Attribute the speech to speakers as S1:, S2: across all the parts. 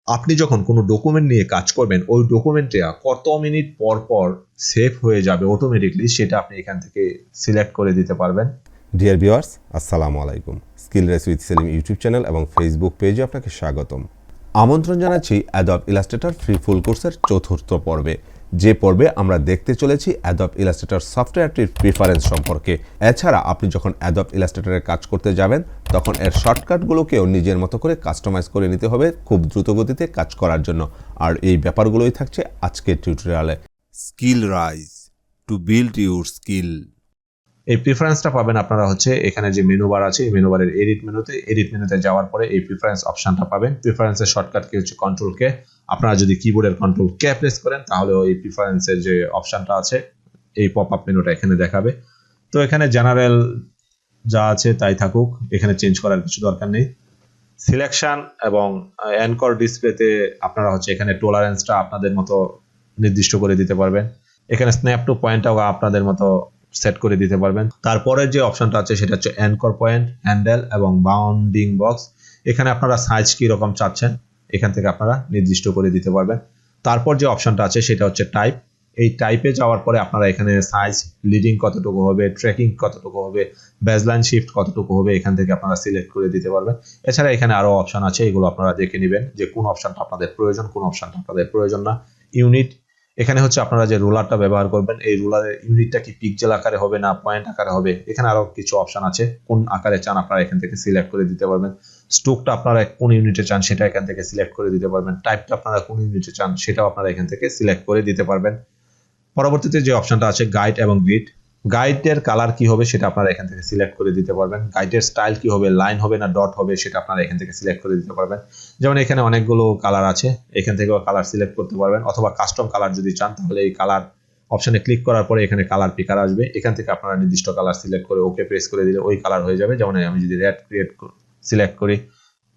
S1: আপনি যখন কোনো ডকুমেন্ট নিয়ে কাজ করবেন ওই ডকুমেন্টটা কত মিনিট পর পর সেভ হয়ে যাবে অটোমেটিকলি সেটা আপনি এখান থেকে সিলেক্ট করে দিতে পারবেন।
S2: ডিয়ার ভিউয়ার্স, আসসালামু আলাইকুম। Skill race with Selim YouTube channel এবং ফেসবুক পেজে আপনাকে স্বাগতম। আমন্ত্রণ জানাচ্ছি অ্যাডব ইলাস্ট্রেটর ফ্রি ফুল কোর্সের চতুর্থ পর্বে, যে পর্বে আমরা দেখতে চলেছি অ্যাডব ইলাস্ট্রেটর সফটওয়্যারটির প্রিফারেন্স সম্পর্কে। এছাড়া আপনি যখন অ্যাডব ইলাস্ট্রেটরের কাজ করতে যাবেন তখন এর শর্টকাটগুলোকেও নিজের মতো করে কাস্টমাইজ করে নিতে হবে খুব দ্রুত গতিতে কাজ করার জন্য। আর এই ব্যাপারগুলোই থাকছে আজকের টিউটোরিয়ালে। Skill rise to build your skill.
S1: এই প্রিফারেন্সটা পাবেন আপনারা হচ্ছে এখানে যে মেনু বার আছে, এই মেনু বারের এডিট মেনুতে যাওয়ার পরে এই প্রিফারেন্স অপশনটা পাবেন। প্রিফারেন্সের শর্টকাট কি হচ্ছে কন্ট্রোল কে। আপনারা যদি কিবোর্ডের কন্ট্রোল কে প্রেস করেন তাহলে ওই প্রিফারেন্সের যে অপশনটা আছে এই পপ আপ মেনুটা এখানে দেখাবে। তো এখানে জেনারেল যা আছে তাই থাকুক, এখানে চেঞ্জ করার কিছু দরকার নেই। সিলেকশন এবং অ্যানকর ডিসপ্লেতে আপনারা হচ্ছে এখানে টলারেন্সটা আপনাদের মতো নির্দিষ্ট করে দিতে পারবেন। এখানে স্ন্যাপ টু পয়েন্টটাও আপনাদের মতো সেট করে দিতে পারবেন। তারপরে যে অপশনটা আছে সেটা হচ্ছে অ্যানকর পয়েন্ট, হ্যান্ডেল এবং বাউন্ডিং বক্স। এখানে আপনারা সাইজ কি রকম চাচ্ছেন এখান থেকে আপনারা নির্দিষ্ট করে দিতে পারবেন। তারপর যে অপশনটা আছে সেটা হচ্ছে টাইপ। এই টাইপে যাওয়ার পরে আপনারা এখানে সাইজ, লিডিং কতটুকু হবে, ট্র্যাকিং কতটুকু হবে, বেজলাইন শিফট কতটুকু হবে এখান থেকে আপনারা সিলেক্ট করে দিতে পারবেন। এছাড়া এখানে আরো অপশন আছে, এগুলো আপনারা দেখে নেবেন যে কোন অপশনটা আপনাদের প্রয়োজন, কোন অপশনটা আপনাদের প্রয়োজন না। ইউনিট, এখানে হচ্ছে আপনারা যে রুলারটা ব্যবহার করবেন এই রুলারের ইউনিটটা কি পিক্সেল আকারে হবে না পয়েন্ট আকারে হবে, এখানে আরো কিছু অপশন আছে। কোন আকারে চান আপনারা এখান থেকে সিলেক্ট করে দিতে পারবেন। স্ট্রোকটা আপনারা কোন ইউনিটে চান সেটা এখান থেকে সিলেক্ট করে দিতে পারবেন। টাইপটা আপনারা কোন ইউনিটে চান সেটাও আপনারা এখান থেকে সিলেক্ট করে দিতে পারবেন। পরবর্তীতে যে অপশনটা আছে গাইড এবং গ্রিড, গাইডের কালার কি হবে সেটা আপনারা এখান থেকে সিলেক্ট করে দিতে পারবেন। গাইডের স্টাইল কি হবে, লাইন হবে না ডট হবে সেটা আপনারা এখান থেকে সিলেক্ট করে দিতে পারবেন। যেমন এখানে অনেকগুলো কালার আছে, এখান থেকেও কালার সিলেক্ট করতে পারবেন, অথবা কাস্টম কালার যদি চান তাহলে এই কালার অপশনে ক্লিক করার পরে এখানে কালার পিকার আসবে, এখান থেকে আপনারা নির্দিষ্ট কালার সিলেক্ট করে ওকে প্রেস করে দিলে ওই কালার হয়ে যাবে। যেমন আমি যদি রেড সিলেক্ট করি,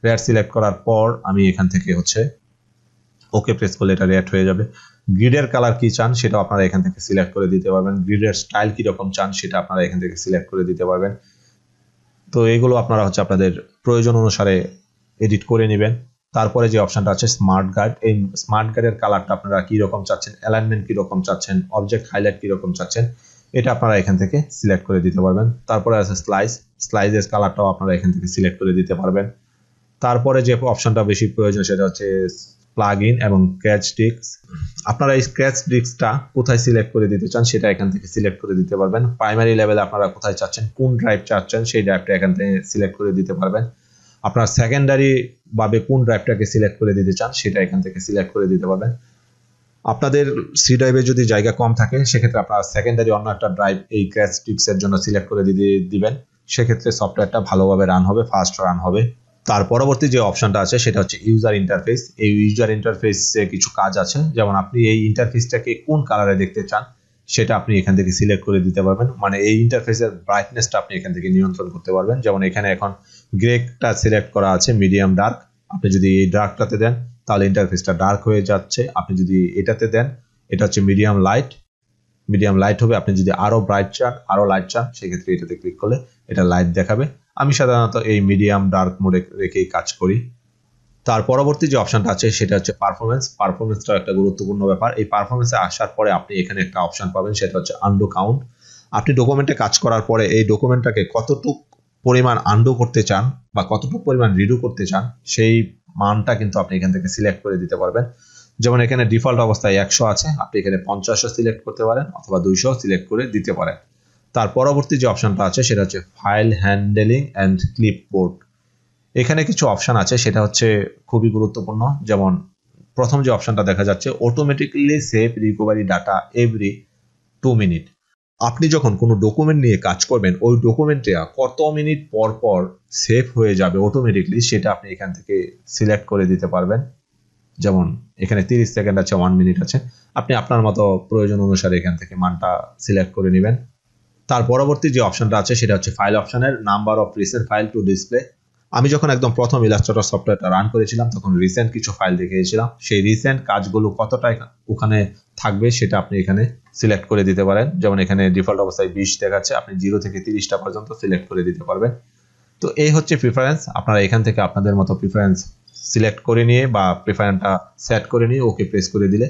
S1: রেড সিলেক্ট করার পর আমি এখান থেকে হচ্ছে ওকে প্রেস করলে এটা রেড হয়ে যাবে। গ্রিডের কালার কি চান সেটা আপনারা এখান থেকে সিলেক্ট করে দিতে পারবেন। গ্রিডের স্টাইল কি রকম চান সেটা আপনারা এখান থেকে সিলেক্ট করে দিতে পারবেন। তো এগুলো আপনারা হচ্ছে আপনাদের প্রয়োজন অনুসারে এডিট করে নেবেন। তারপরে যে অপশনটা আছে স্মার্ট গাইড, এই স্মার্ট গাইডের কালারটা আপনারা কি রকম চাচ্ছেন, অ্যালাইনমেন্ট কি রকম চাচ্ছেন, অবজেক্ট হাইলাইট কি রকম চাচ্ছেন এটা আপনারা এখান থেকে সিলেক্ট করে দিতে পারবেন। তারপরে আছে স্লাইসের কালারটাও আপনারা এখান থেকে সিলেক্ট করে দিতে পারবেন। তারপরে যে অপশনটা বেশি প্রয়োজন সেটা হচ্ছে প্লাগ ইন এবং স্ক্র্যাচ ডিস্ক। আপনারা এই স্ক্র্যাচ ডিস্কটা কোথায় সিলেক্ট করে দিতে চান সেটা এখান থেকে সিলেক্ট করে দিতে পারবেন। প্রাইমারি লেভেলে আপনারা কোথায় চাচ্ছেন, কোন ড্রাইভ চাচ্ছেন সেই ড্রাইভটা এখান থেকে সিলেক্ট করে দিতে পারবেন। আপনার সেকেন্ডারি ভাবে কোন ড্রাইভটাকে সিলেক্ট করে দিতে চান সেটা এখান থেকে সিলেক্ট করে দিতে পারবেন। আপনাদের সি ড্রাইভে যদি জায়গা কম থাকে সেক্ষেত্রে আপনারা সেকেন্ডারি অন্য একটা ড্রাইভ এই স্ক্র্যাচ ডিস্কের জন্য সিলেক্ট করে দিবেন, সেক্ষেত্রে সফটওয়্যারটা ভালোভাবে রান হবে, ফাস্ট রান হবে। তার পরবর্তী যে অপশনটা আছে সেটা হচ্ছে ইউজার ইন্টারফেস। এই ইউজার ইন্টারফেসে কিছু কাজ আছে, যেমন আপনি এই ইন্টারফেসটাকে কোন কালারে দেখতে চান সেটা আপনি এখান থেকে সিলেক্ট করে দিতে পারবেন। মানে এই ইন্টারফেসের ব্রাইটনেসটা আপনি এখান থেকে নিয়ন্ত্রণ করতে পারবেন। যেমন এখানে এখন গ্রেটা সিলেক্ট করা আছে, মিডিয়াম ডার্ক। আপনি যদি এই ডার্কটাতে দেন তাহলে ইন্টারফেসটা ডার্ক হয়ে যাচ্ছে। আপনি যদি এটাতে দেন, এটা হচ্ছে মিডিয়াম লাইট হবে। আপনি যদি আরো ব্রাইট চান, আরো লাইট চান, সেক্ষেত্রে এটাতে ক্লিক করলে এটা লাইট দেখাবে। আমি সাধারণত এই মিডিয়াম ডার্ক মোডে রেখেই কাজ করি। তার পরবর্তী যে অপশনটা আছে সেটা হচ্ছে পারফরমেন্সটা একটা গুরুত্বপূর্ণ ব্যাপার। এই পারফরমেন্সে আসার পরে আপনি এখানে একটা অপশন পাবেন সেটা হচ্ছে আন্ডু কাউন্ট। আপনি ডকুমেন্টে কাজ করার পরে এই ডকুমেন্টটাকে কতটুকু পরিমাণ আন্ডু করতে চান বা কতটুকু পরিমাণ রিডু করতে চান সেই মানটা কিন্তু আপনি এখান থেকে সিলেক্ট করে দিতে পারবেন। যেমন এখানে ডিফল্ট অবস্থায় 100 আছে, আপনি এখানে 50 সিলেক্ট করতে পারেন অথবা 200 সিলেক্ট করে দিতে পারেন। তার পরবর্তী যে অপশনটা আছে সেটা হচ্ছে ফাইল হ্যান্ডলিং অ্যান্ড ক্লিপবোর্ড। এখানে কিছু অপশন আছে সেটা হচ্ছে খুবই গুরুত্বপূর্ণ। যেমন প্রথম যে অপশনটা দেখা যাচ্ছে automatically save recovery data every 2 minute. আপনি যখন কোনো ডকুমেন্ট নিয়ে কাজ করবেন ওই ডকুমেন্টটা কত মিনিট পর পর সেভ হয়ে যাবে অটোমেটিক্যালি সেটা আপনি এখান থেকে সিলেক্ট করে দিতে পারবেন। যেমন এখানে 30 সেকেন্ড আছে, 1 মিনিট আছে, আপনি আপনার মতো প্রয়োজন অনুসারে এখান থেকে মানটা সিলেক্ট করে নেবেন। তার পরবর্তী যে অপশনটা আছে সেটা হচ্ছে ফাইল অপশনের number of recent file to display. আমি যখন একদম প্রথম ইলাস্ট্রেটর সফটওয়্যারটা রান করেছিলাম তখন রিসেন্ট কিছু ফাইল দেখিয়েছিলাম, সেই রিসেন্ট কাজগুলো কতটা ওখানে থাকবে সেটা আপনি এখানে সিলেক্ট করে দিতে পারেন। যেমন এখানে ডিফল্ট অবস্থায় 20 দেখাচ্ছে, আপনি 0 থেকে 30টা পর্যন্ত সিলেক্ট করে দিতে পারবেন। তো এই হচ্ছে প্রিফারেন্স, আপনারা এখান থেকে আপনাদের মতো প্রিফারেন্স সিলেক্ট করে নিয়ে বা প্রেফারেন্সটা সেট করে নিয়ে ওকে প্রেস করে দিলে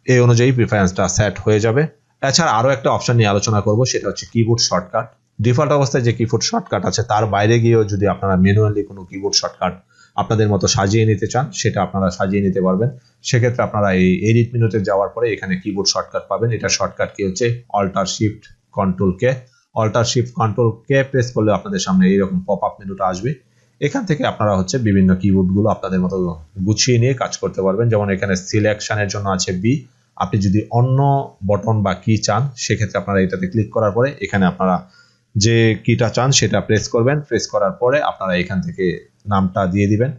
S1: এই অনুযায়ী প্রেফারেন্সটা সেট হয়ে যাবে। এছাড়া আরও একটা অপশন নিয়ে আলোচনা করব, সেটা হচ্ছে কিবোর্ড শর্টকাট। ডিফল্ট অবস্থায় যে কিবোর্ড শর্টকাট আছে তার বাইরে গিয়েও যদি আপনারা ম্যানুয়ালি কোনো কিবোর্ড শর্টকাট আপনাদের মতো সাজিয়ে নিতে চান, সেটা আপনারা সাজিয়ে নিতে পারবেন। সেক্ষেত্রে আপনারা এই এডিট মেনুতে যাওয়ার পরে এখানে কিবোর্ড শর্টকাট পাবেন। এটা শর্টকাট কি হচ্ছে alter shift control K. Alter shift control K press করলে আপনাদের সামনে এইরকম পপ আপ মেনুটা আসবে। এখান থেকে আপনারা হচ্ছে বিভিন্ন কিবোর্ডগুলো আপনাদের মতো গুছিয়ে নিয়ে কাজ করতে পারবেন। যেমন এখানে সিলেকশনের জন্য আছে বি। আপনি যদি অন্য বটন বা কি চান সেক্ষেত্রে আপনারা এটাতে ক্লিক করার পরে এখানে আপনারা যে কিটা চান সেটা প্রেস করবেন। প্রেস করার পরে আপনারা এখান থেকে নামটা দিয়ে দিবেন।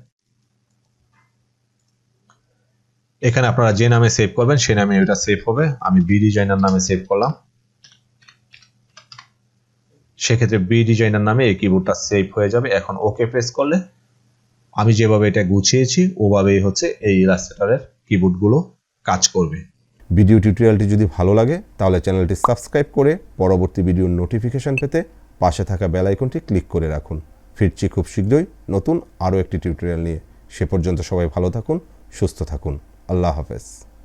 S1: এখানে আপনারা যে নামে সেভ করবেন সেই নামে এটা সেভ হবে। আমি বি ডিজাইনার নামে সেভ করলাম। সেক্ষেত্রে বি ডিজাইনার নামে এই কিবোর্ডটা সেভ হয়ে যাবে। এখন ওকে প্রেস করলে আমি যেভাবে এটা গুছিয়েছি ওভাবেই হচ্ছে এই ইলাস্ট্রেটরের কিবোর্ডগুলো কাজ করবে।
S2: ভিডিও টিউটোরিয়ালটি যদি ভালো লাগে তাহলে চ্যানেলটি সাবস্ক্রাইব করে পরবর্তী ভিডিওর নোটিফিকেশন পেতে পাশে থাকা বেল আইকনটি ক্লিক করে রাখুন। ফিরছি খুব শীঘ্রই নতুন আরও একটি টিউটোরিয়াল নিয়ে। সে পর্যন্ত সবাই ভালো থাকুন, সুস্থ থাকুন। আল্লাহ হাফেজ।